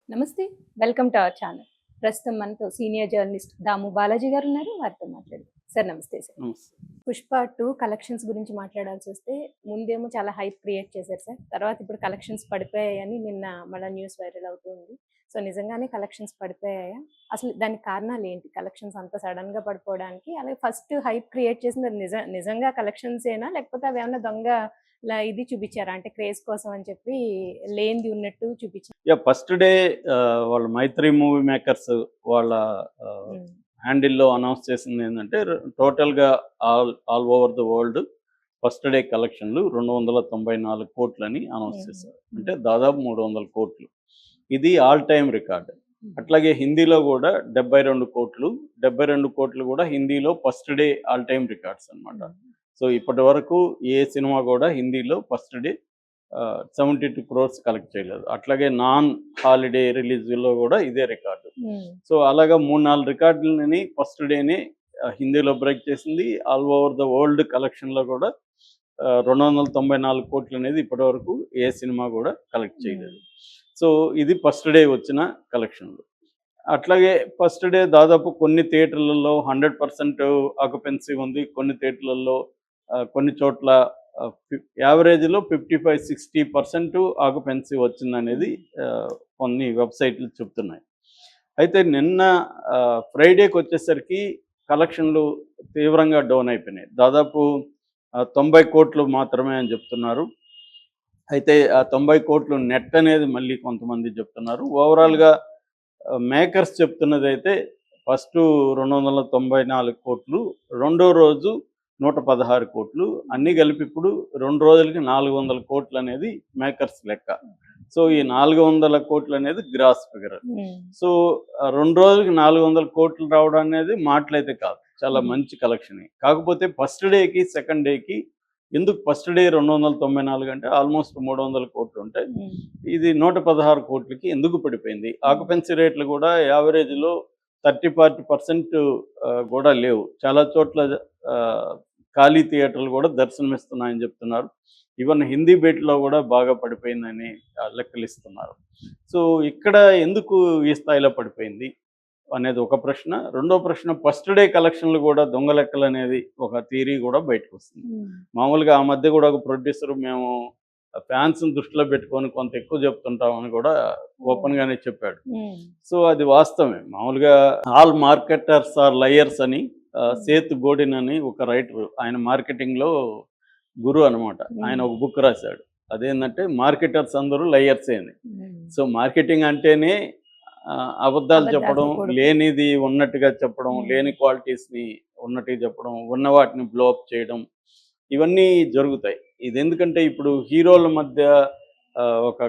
నమస్తే. Welcome to our channel. ప్రస్తుతం మనతో సీనియర్ జర్నలిస్ట్ దాము బాలాజీ గారు ఉన్నారు. వారితో మాట్లాడదాం. సార్ నమస్తే సార్. నమస్తే. 'పుష్ప 2' కలెక్షన్స్ గురించి మాట్లాడాల్సొస్తే ముందేమో చాలా హైప్ క్రియేట్ చేశారు సార్. తర్వాత ఇప్పుడు కలెక్షన్స్ పడిపోయాయని నిన్న మళ్ళా న్యూస్ వైరల్ అవుతూ ఉంది. సో నిజంగానే కలెక్షన్స్ పడిపోయాయా? అసలు దానికి కారణాలేంటి? కలెక్షన్స్ అంత సడెన్‌గా పడిపోవడానికి? అలాగే ఫస్ట్ హైప్ క్రియేట్ చేసింది అది నిజంగా కలెక్షన్సేనా? లేకపోతే అవేమన్నా దొంగ ఇది చూపిచ్చారా? అంటే క్రేజ్ కోసం అని చెప్పి లేనిది ఉన్నట్టు చూపిచ్చారా? ఫస్ట్ డే వాళ్ళ 'మైత్రి మూవీ మేకర్స్' వాళ్ళ హ్మ్. హ్యాండిల్‌లో అనౌన్స్ చేసిందేంటంటే టోటల్‌గా all over the world first day కలెక్షన్‌లు 294 కోట్లని అనౌన్స్ హ్మ్. చేశారు. అంటే దాదాపు 300 కోట్లు. ఇది ఆల్ టైమ్ రికార్డ్. అట్లాగే హిందీలో కూడా 72 కోట్లు. 72 కోట్లు కూడా హిందీలో first day all time records అన్నమాట. సో ఇప్పటివరకు ఏ సినిమా కూడా హిందీలో ఫస్ట్ డే 72 క్రోర్స్ కలెక్ట్ చేయలేదు. అట్లాగే నాన్ హాలిడే రిలీజ్‌లో కూడా ఇదే రికార్డు. సో అలాగా 3, 4 రికార్డులని ఫస్ట్ డేనే హిందీలో బ్రేక్ చేసింది. ఆల్ ఓవర్ ద వరల్డ్ కలెక్షన్‌లో కూడా 294 కోట్లనేది ఇప్పటివరకు ఏ సినిమా కూడా కలెక్ట్ చేయలేదు. సో ఇది ఫస్ట్ డే వచ్చిన కలెక్షన్‌లు. అట్లాగే ఫస్ట్ డే దాదాపు కొన్ని థియేటర్లలో 100% ఆక్యుపెన్సీ ఉంది. కొన్ని థియేటర్లలో కొన్ని చోట్ల యావరేజ్‌లో 55-60% ఆక్యుపెన్సీ వచ్చిందనేది కొన్ని వెబ్‌సైట్లు చెప్తున్నాయి. అయితే నిన్న ఫ్రైడేకొచ్చేసరికి కలెక్షన్‌లు తీవ్రంగా డౌన్ అయిపోయినాయి. దాదాపు 90 కోట్లు మాత్రమే అని చెప్తున్నారు. అయితే ఆ 90 కోట్లు నెట్ అనేది మళ్ళీ కొంతమంది చెప్తున్నారు. ఓవరాల్‌గా మేకర్స్ చెప్తున్నదైతే ఫస్టు 294 కోట్లు, రెండో రోజు 116 కోట్లు, అన్నీ కలిపి ఇప్పుడు 2 రోజులకి 400 కోట్లు అనేది మేకర్స్ లెక్క. సో ఈ 400 కోట్లు అనేది గ్రాస్ ఫిగర్. సో 2 రోజులకి 400 కోట్లు రావడం అనేది మాటలైతే కాదు, చాలా మంచి కలెక్షనే. కాకపోతే ఫస్ట్ డేకి సెకండ్ డేకి ఎందుకు ఫస్ట్ డే 294 అంటే ఆల్మోస్ట్ 300 కోట్లు ఉంటాయి. ఇది 116 కోట్లకి ఎందుకు పడిపోయింది? ఆక్యుపెన్సీ రేట్లు కూడా యావరేజ్‌లో 30-40% కూడా లేవు. చాలా చోట్ల ఖాళీ థియేటర్లు కూడా దర్శనమిస్తున్నాయని చెప్తున్నారు. ఈవెన్ హిందీ బెట్‌లో కూడా బాగా పడిపోయిందని లెక్కలిస్తున్నారు. సో ఇక్కడ ఎందుకు ఈ స్థాయిలో పడిపోయింది అనేది ఒక ప్రశ్న. రెండో ప్రశ్న, ఫస్ట్ డే కలెక్షన్లు కూడా దొంగ లెక్కలనేది ఒక థియరీ కూడా బయటకొస్తుంది. మామూలుగా ఆ మధ్య కూడా ఒక ప్రొడ్యూసర్ మేము ఫ్యాన్స్‌ని దృష్టిలో పెట్టుకొని కొంత ఎక్కువ చెప్తుంటామని కూడా ఓపెన్‌గానే చెప్పాడు. సో అది వాస్తవమే. మామూలుగా ఆల్ మార్కెటర్స్ ఆర్ లయర్స్ అని సేత్ గోడిన్ అని ఒక రైటర్, ఆయన మార్కెటింగ్‌లో గురువు అనమాట. ఆయన ఒక బుక్ రాశాడు. అదేంటంటే మార్కెటర్స్ అందరూ లయర్సే అని. సో మార్కెటింగ్ అంటేనే అబద్ధాలు చెప్పడం, లేనిది ఉన్నట్టుగా చెప్పడం, లేని క్వాలిటీస్‌ని ఉన్నట్టుగా చెప్పడం, ఉన్న వాటిని బ్లో అప్ చేయడం, ఇవన్నీ జరుగుతాయి. ఇది ఎందుకంటే ఇప్పుడు హీరోల మధ్య ఒక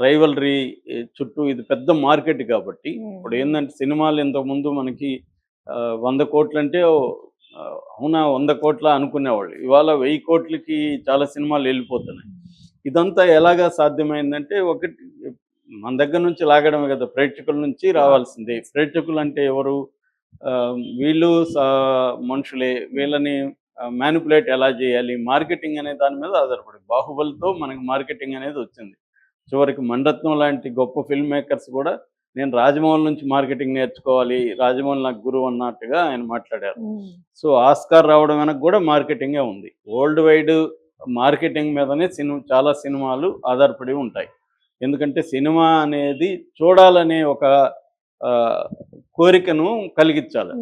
రైవల్రీ చుట్టూ ఇది పెద్ద మార్కెట్ కాబట్టి, ఇప్పుడు ఏంటంటే సినిమాలు ఇంతకుముందు మనకి 100 కోట్లంటే అవునా 100 కోట్ల అనుకునేవాళ్ళు. ఇవాళ 1000 కోట్లకి చాలా సినిమాలు వెళ్ళిపోతున్నాయి. ఇదంతా ఎలాగా సాధ్యమైందంటే, ఒకటి మన దగ్గర నుంచి లాగడమే కదా, ప్రేక్షకుల నుంచి రావాల్సిందే. ప్రేక్షకులు అంటే ఎవరు? వీళ్ళు మనుషులే. వీళ్ళని మ్యానిపులేట్ ఎలా చేయాలి, మార్కెటింగ్ అనే దాని మీద ఆధారపడి బాహుబలితో మనకి మార్కెటింగ్ అనేది వచ్చింది. చివరికి మణిరత్నం లాంటి గొప్ప ఫిల్మ్ మేకర్స్ కూడా నేను రాజమౌళి నుంచి మార్కెటింగ్ నేర్చుకోవాలి, రాజమౌళి నాకు గురువు అన్నట్టుగా ఆయన మాట్లాడారు. సో ఆస్కార్ రావడం వెనక కూడా మార్కెటింగే ఉంది. వరల్డ్ వైడ్ మార్కెటింగ్ మీదనే చాలా సినిమాలు ఆధారపడి ఉంటాయి. ఎందుకంటే సినిమా అనేది చూడాలనే ఒక కోరికను కలిగించాలి.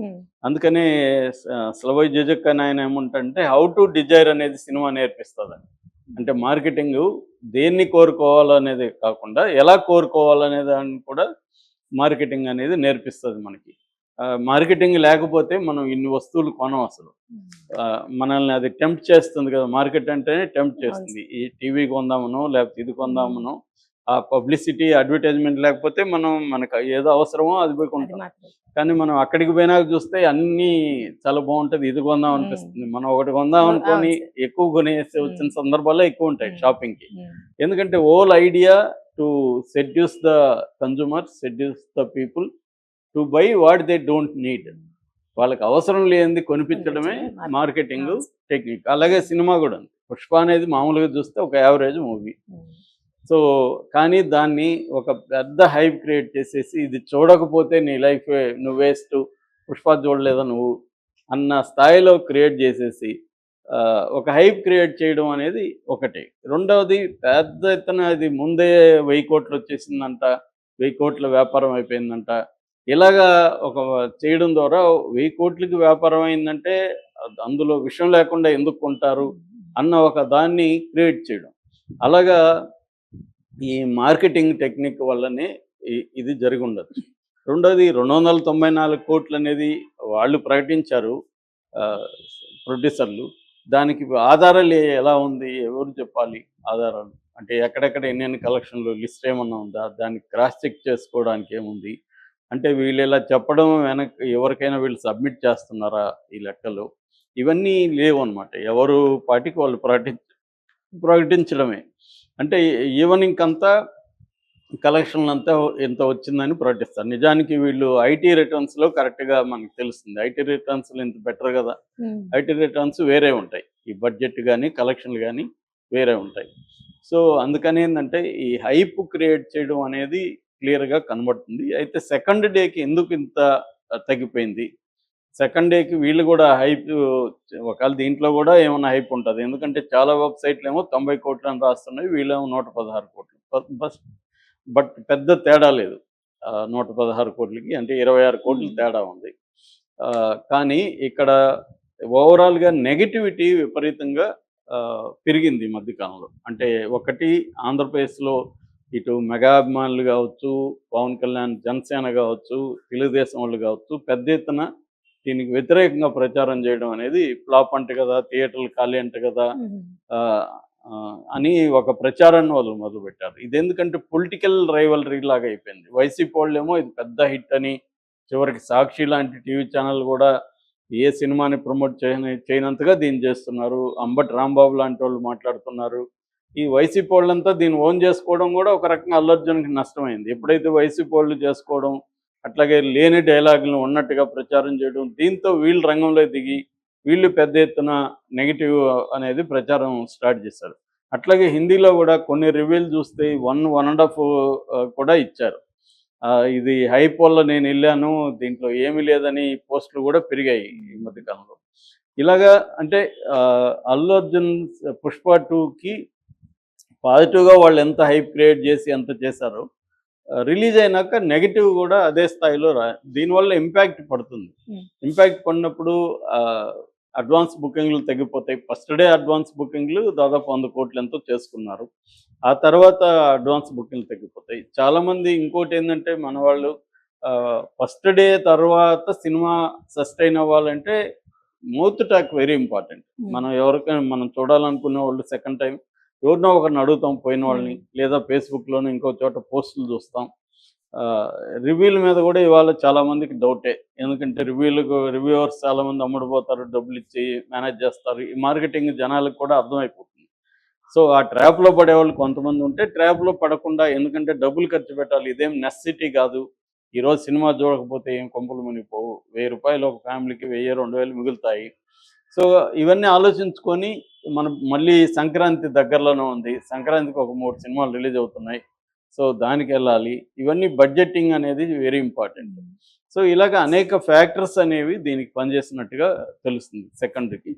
అందుకనే స్లవోయ్ జిజక్ అని ఆయన ఏమంటే హౌ టు డిజైర్ అనేది సినిమా నేర్పిస్తుందని. అంటే మార్కెటింగ్ దేన్ని కోరుకోవాలనేది కాకుండా ఎలా కోరుకోవాలనే దాన్ని కూడా మార్కెటింగ్ అనేది నేర్పిస్తుంది మనకి. మార్కెటింగ్ లేకపోతే మనం ఇన్ని వస్తువులు కొనం అసలు. మనల్ని అది టెంప్ట్ చేస్తుంది కదా, మార్కెట్ అంటేనే టెంప్ట్ చేస్తుంది. ఈ టీవీ కొందామనో లేకపోతే ఇది కొందామనో, ఆ పబ్లిసిటీ అడ్వర్టైజ్మెంట్ లేకపోతే మనకు ఏదో అవసరమో అది పోయి కొంటాం. కానీ మనం అక్కడికి పోయినాక చూస్తే అన్నీ చాలా బాగుంటుంది, ఇది కొందాం అనిపిస్తుంది. మనం ఒకటి కొందాం అనుకొని ఎక్కువ కొనేసి వచ్చిన సందర్భాల్లో ఎక్కువ ఉంటాయి షాపింగ్కి. ఎందుకంటే whole idea to seduce the consumers, seduce the people to buy what they don't need. వాళ్ళకి అవసరం లేనిది కొనిపించడమే మార్కెటింగ్ టెక్నిక్. అలాగే సినిమా కూడా ఉంది. పుష్ప అనేది మామూలుగా చూస్తే ఒక యావరేజ్ మూవీ. సో కానీ దాన్ని ఒక పెద్ద హైప్ క్రియేట్ చేసేసి ఇది చూడకపోతే నీ లైఫ్ నువ్వు వేస్ట్, పుష్ప చూడలేదా నువ్వు అన్న స్థాయిలో క్రియేట్ చేసేసి ఒక హైప్ క్రియేట్ చేయడం అనేది ఒకటి. రెండవది పెద్ద ఎత్తున ఇది ముందే 1000 కోట్లు వచ్చేసిందంట, 1000 కోట్ల వ్యాపారం అయిపోయిందంట. ఇలాగా ఒక చేయడం ద్వారా 1000 కోట్లకి వ్యాపారం అయిందంటే అందులో విషయం లేకుండా ఎందుకు కొంటారు అన్న ఒక దాన్ని క్రియేట్ చేయడం. అలాగా ఈ మార్కెటింగ్ టెక్నిక్ వల్లనే ఇది జరిగి ఉండొచ్చు. రెండోది 294 కోట్లు అనేది వాళ్ళు ప్రకటించారు ప్రొడ్యూసర్లు. దానికి ఆధారాలు ఎలా ఉంది? ఎవరు చెప్పాలి ఆధారాలు? అంటే ఎక్కడెక్కడ ఎన్నెన్ని కలెక్షన్‌లు లిస్ట్ ఏమన్నా ఉందా? దాన్ని క్రాస్ చెక్ చేసుకోవడానికి ఏముంది? అంటే వీళ్ళు ఇలా చెప్పడం వెనక ఎవరికైనా వీళ్ళు సబ్మిట్ చేస్తున్నారా ఈ లెక్కలు? ఇవన్నీ లేవన్నమాట. ఎవరు పాటికి వాళ్ళు ప్రకటించడమే. అంటే ఈవెనింగ్ అంతా కలెక్షన్లంతా ఇంత వచ్చిందని ప్రకటిస్తారు. నిజానికి వీళ్ళు ఐటీ రిటర్న్స్‌లో కరెక్ట్‌గా మనకు తెలుస్తుంది. ఐటీ రిటర్న్స్‌లో ఇంత బెటర్ కదా! ఐటీ రిటర్న్స్ వేరే ఉంటాయి. ఈ బడ్జెట్ గాని, కలెక్షన్‌లు గాని వేరే ఉంటాయి. సో, అందుకని ఏందంటే ఈ హైప్ క్రియేట్ చేయడం అనేది క్లియర్‌గా కనబడుతుంది. అయితే సెకండ్ డేకి ఎందుకు ఇంత తగ్గిపోయింది? సెకండ్ డేకి వీళ్ళు కూడా హైప్ ఒకవేళ దీంట్లో కూడా ఏమన్నా హైప్ ఉంటది. ఎందుకంటే చాలా వెబ్‌సైట్‌లేమో 90 కోట్లు అని రాస్తున్నాయి. వీళ్ళేమో 116 కోట్లు. బట్ పెద్ద తేడా లేదు. 116 కోట్లకి అంటే 26 కోట్లు తేడా ఉంది. కానీ ఇక్కడ ఓవరాల్‌గా నెగటివిటీ విపరీతంగా పెరిగింది ఈ మధ్య కాలంలో. అంటే ఒకటి ఆంధ్రప్రదేశ్‌లో ఇటు మెగా అభిమానులు కావచ్చు, పవన్ కళ్యాణ్ జనసేన కావచ్చు, తెలుగుదేశం వాళ్ళు కావచ్చు, పెద్ద ఎత్తున దీనికి వ్యతిరేకంగా ప్రచారం చేయడం అనేది ఫ్లాప్ అంట కదా, థియేటర్లు ఖాళీ అంట కదా అని ఒక ప్రచారాన్ని వాళ్ళు మొదలుపెట్టారు. ఇది ఎందుకంటే పొలిటికల్ రైవలరీ లాగా అయిపోయింది. వైసీపీ వాళ్ళేమో ఇది పెద్ద హిట్ అని, చివరికి సాక్షి లాంటి టీవీ ఛానల్ కూడా ఏ సినిమాని ప్రమోట్ చేయనంతగా దీన్ని చేస్తున్నారు. అంబటి రాంబాబు లాంటి వాళ్ళు మాట్లాడుతున్నారు. ఈ వైసీపీ వాళ్ళంతా దీన్ని ఓన్ చేసుకోవడం కూడా ఒక రకంగా అల్లు అర్జున్‌కి నష్టమైంది. ఎప్పుడైతే వైసీపీ వాళ్ళు చేసుకోవడం, అట్లాగే లేని డైలాగులను ఉన్నట్టుగా ప్రచారం చేయడం, దీంతో వీళ్ళు రంగంలో దిగి వీళ్ళు పెద్ద ఎత్తున నెగెటివ్ అనేది ప్రచారం స్టార్ట్ చేశారు. అట్లాగే హిందీలో కూడా కొన్ని రివ్యూలు చూస్తే 1.5 కూడా ఇచ్చారు. ఇది హైప్ వల్ల నేను వెళ్ళాను, దీంట్లో ఏమీ లేదని పోస్టులు కూడా పెరిగాయి ఈ మధ్య కాలంలో. ఇలాగా అంటే అల్లు అర్జున్ పుష్ప 2కి పాజిటివ్‌గా వాళ్ళు ఎంత హైప్ క్రియేట్ చేసి ఎంత చేశారో, రిలీజ్ అయినాక నెగెటివ్ కూడా అదే స్థాయిలో దీనివల్ల ఇంపాక్ట్ పడుతుంది. ఇంపాక్ట్ పడినప్పుడు అడ్వాన్స్ బుకింగ్‌లు తగ్గిపోతాయి. ఫస్ట్ డే అడ్వాన్స్ బుకింగ్‌లు దాదాపు 100 కోట్లు ఎంతో చేసుకున్నారు. ఆ తర్వాత అడ్వాన్స్ బుకింగ్‌లు తగ్గిపోతాయి. చాలామంది ఇంకోటేందంటే మన వాళ్ళు ఫస్ట్ డే తర్వాత సినిమా సస్టైన్ అవ్వాలంటే మౌత్ టాక్ వెరీ ఇంపార్టెంట్. మనం ఎవరికైనా మనం చూడాలనుకునే వాళ్ళు సెకండ్ టైం ఎవరినో ఒకరిని అడుగుతాం పోయిన వాళ్ళని, లేదా ఫేస్‌బుక్‌లోనో ఇంకో చోట పోస్టులు చూస్తాం. రివ్యూల మీద కూడా ఇవాళ చాలామందికి డౌటే. ఎందుకంటే రివ్యూవర్స్ చాలామంది అమ్ముడుపోతారు, డబ్బులిచ్చి మేనేజ్ చేస్తారు. ఈ మార్కెటింగ్ జనాలకు కూడా అర్థమైపోతుంది. సో, ఆ ట్రాప్‌లో పడేవాళ్ళు కొంతమంది ఉంటే, ట్రాప్‌లో పడకుండా ఎందుకంటే డబ్బులు ఖర్చు పెట్టాలి. ఇదేం నెసెసిటీ కాదు. ఈరోజు సినిమా చూడకపోతే ఏం కొంపలు మునిగిపోవు. రూ. 1000 ఒక ఫ్యామిలీకి 1000, 2000 మిగులుతాయి. సో, ఇవన్నీ ఆలోచించుకొని మనం మళ్ళీ సంక్రాంతి దగ్గరలోనే ఉంది. సంక్రాంతికి ఒక 3 సినిమాలు రిలీజ్ అవుతున్నాయి. సో, దానికెళ్ళాలి. ఇవన్నీ బడ్జెటింగ్ అనేది వెరీ ఇంపార్టెంట్. సో, ఇలాగ అనేక ఫ్యాక్టర్స్ అనేవి దీనికి పనిచేస్తున్నట్టుగా తెలుస్తుంది సెకండ్‌కి.